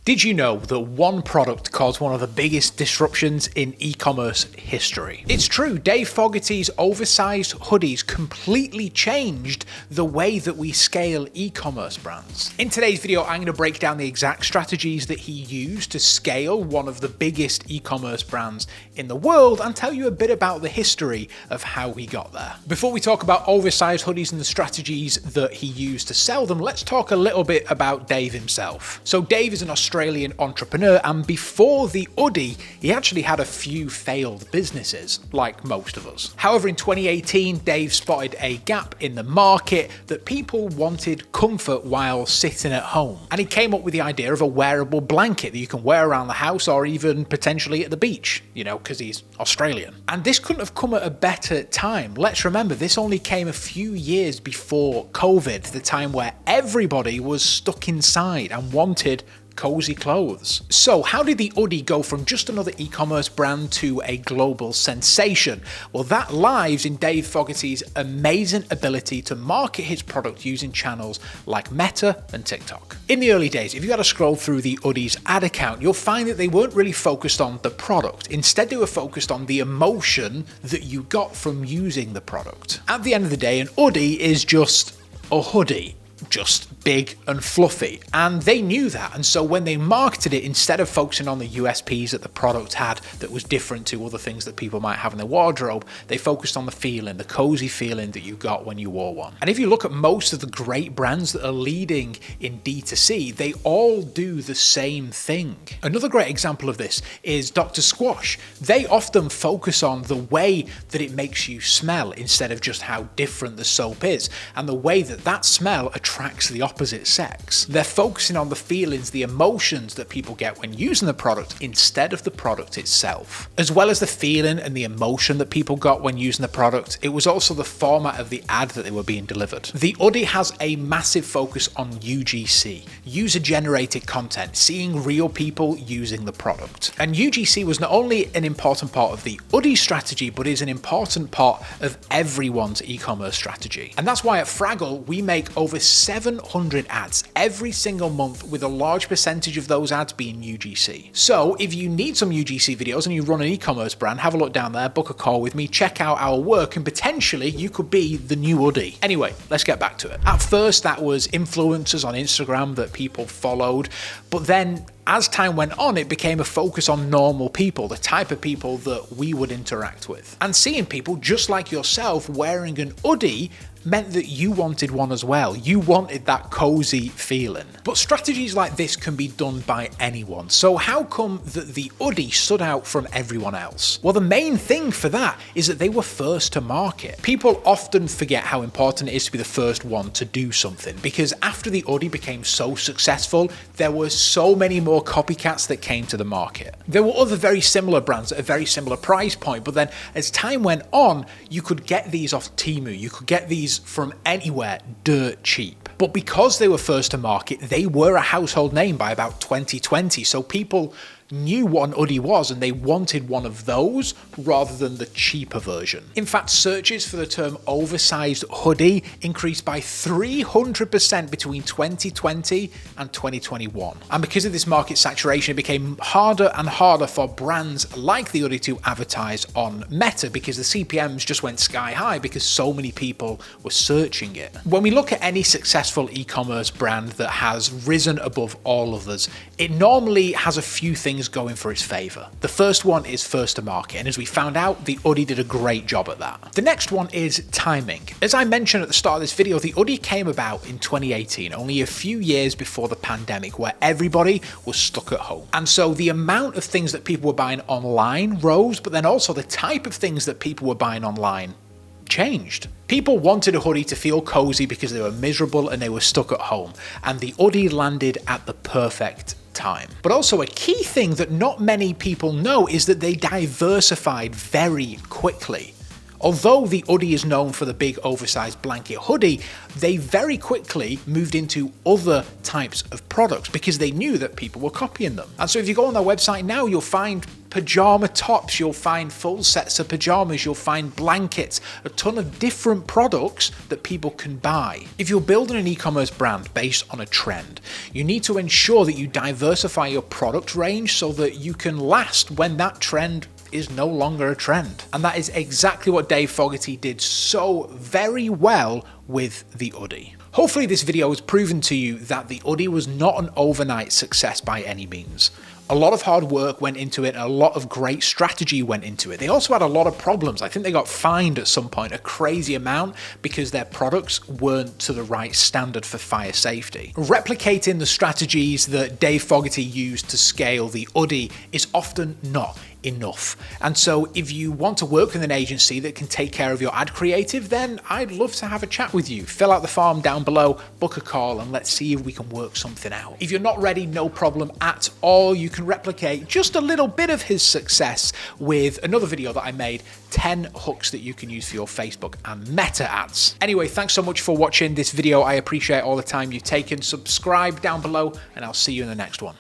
Did you know that one product caused one of the biggest disruptions in e-commerce history? It's true, Dave Fogarty's oversized hoodies completely changed the way that we scale e-commerce brands. In today's video, I'm going to break down the exact strategies that he used to scale one of the biggest e-commerce brands in the world and tell you a bit about the history of how he got there. Before we talk about oversized hoodies and the strategies that he used to sell them, let's talk a little bit about Dave himself. So Dave is an Australian entrepreneur, and before the Oodie, he actually had a few failed businesses, like most of us. However, in 2018, Dave spotted a gap in the market that people wanted comfort while sitting at home. And he came up with the idea of a wearable blanket that you can wear around the house or even potentially at the beach, because he's Australian. And this couldn't have come at a better time. Let's remember, this only came a few years before COVID, the time where everybody was stuck inside and wanted cozy clothes. So how did the Oodie go from just another e-commerce brand to a global sensation? Well, that lies in Dave Fogarty's amazing ability to market his product using channels like Meta and TikTok. In the early days, if you had to scroll through the Oodie's ad account, you'll find that they weren't really focused on the product. Instead, they were focused on the emotion that you got from using the product. At the end of the day, an Oodie is just a hoodie. Just big and fluffy, and they knew that. And so when they marketed it, instead of focusing on the USPs that the product had that was different to other things that people might have in their wardrobe, they focused on the feeling, the cozy feeling that you got when you wore one. And if you look at most of the great brands that are leading in D2C, they all do the same thing. Another great example of this is Dr. Squash. They often focus on the way that it makes you smell instead of just how different the soap is, and the way that that smell attracts the opposite sex. They're focusing on the feelings, the emotions that people get when using the product instead of the product itself. As well as the feeling and the emotion that people got when using the product, it was also the format of the ad that they were being delivered. The Oodie has a massive focus on UGC, user-generated content, seeing real people using the product. And UGC was not only an important part of the Oodie strategy, but is an important part of everyone's e-commerce strategy. And that's why at Fraggle, we make over 700 ads every single month, with a large percentage of those ads being UGC. So if you need some UGC videos and you run an e-commerce brand, have a look down there, book a call with me, check out our work, and potentially you could be the new Oodie. Anyway, let's get back to it. At first, that was influencers on Instagram that people followed, but then as time went on, it became a focus on normal people, the type of people that we would interact with. And seeing people just like yourself wearing an Oodie meant that you wanted one as well. You wanted that cozy feeling. But strategies like this can be done by anyone. So how come that the Oodie stood out from everyone else? Well, the main thing for that is that they were first to market. People often forget how important it is to be the first one to do something, because after the Oodie became so successful, there were so many more copycats that came to the market. There were other very similar brands at a very similar price point, but then as time went on, you could get these off Temu, you could get these from anywhere dirt cheap. But because they were first to market, they were a household name by about 2020. So people knew what an Oodie was and they wanted one of those rather than the cheaper version. In fact, searches for the term oversized hoodie increased by 300% between 2020 and 2021. And because of this market saturation, it became harder and harder for brands like the Oodie to advertise on Meta, because the CPMs just went sky high because so many people were searching it. When we look at any successful e-commerce brand that has risen above all others, it normally has a few things going for its favor. The first one is first to market, and as we found out, the Oodie did a great job at that. The next one is timing. As I mentioned at the start of this video, the Oodie came about in 2018, only a few years before the pandemic, where everybody was stuck at home. And so the amount of things that people were buying online rose, but then also the type of things that people were buying online changed. People wanted a hoodie to feel cozy because they were miserable and they were stuck at home, and the Oodie landed at the perfect time. But also a key thing that not many people know is that they diversified very quickly. Although the Oodie is known for the big oversized blanket hoodie, they very quickly moved into other types of products because they knew that people were copying them. And so if you go on their website now, you'll find pajama tops, you'll find full sets of pajamas, you'll find blankets, a ton of different products that people can buy. If you're building an e-commerce brand based on a trend, you need to ensure that you diversify your product range so that you can last when that trend is no longer a trend. And that is exactly what Dave Fogarty did so very well with the Oodie. Hopefully this video has proven to you that the Oodie was not an overnight success by any means. A lot of hard work went into it and a lot of great strategy went into it. They also had a lot of problems. I think they got fined at some point a crazy amount because their products weren't to the right standard for fire safety. Replicating the strategies that Dave Fogarty used to scale the Oodie is often not enough. And so if you want to work with an agency that can take care of your ad creative, then I'd love to have a chat with you. Fill out the form down below, book a call, and let's see if we can work something out. If you're not ready, no problem at all. You can replicate just a little bit of his success with another video that I made, 10 hooks that you can use for your Facebook and Meta ads. Anyway, thanks so much for watching this video. I appreciate all the time you've taken. Subscribe down below, and I'll see you in the next one.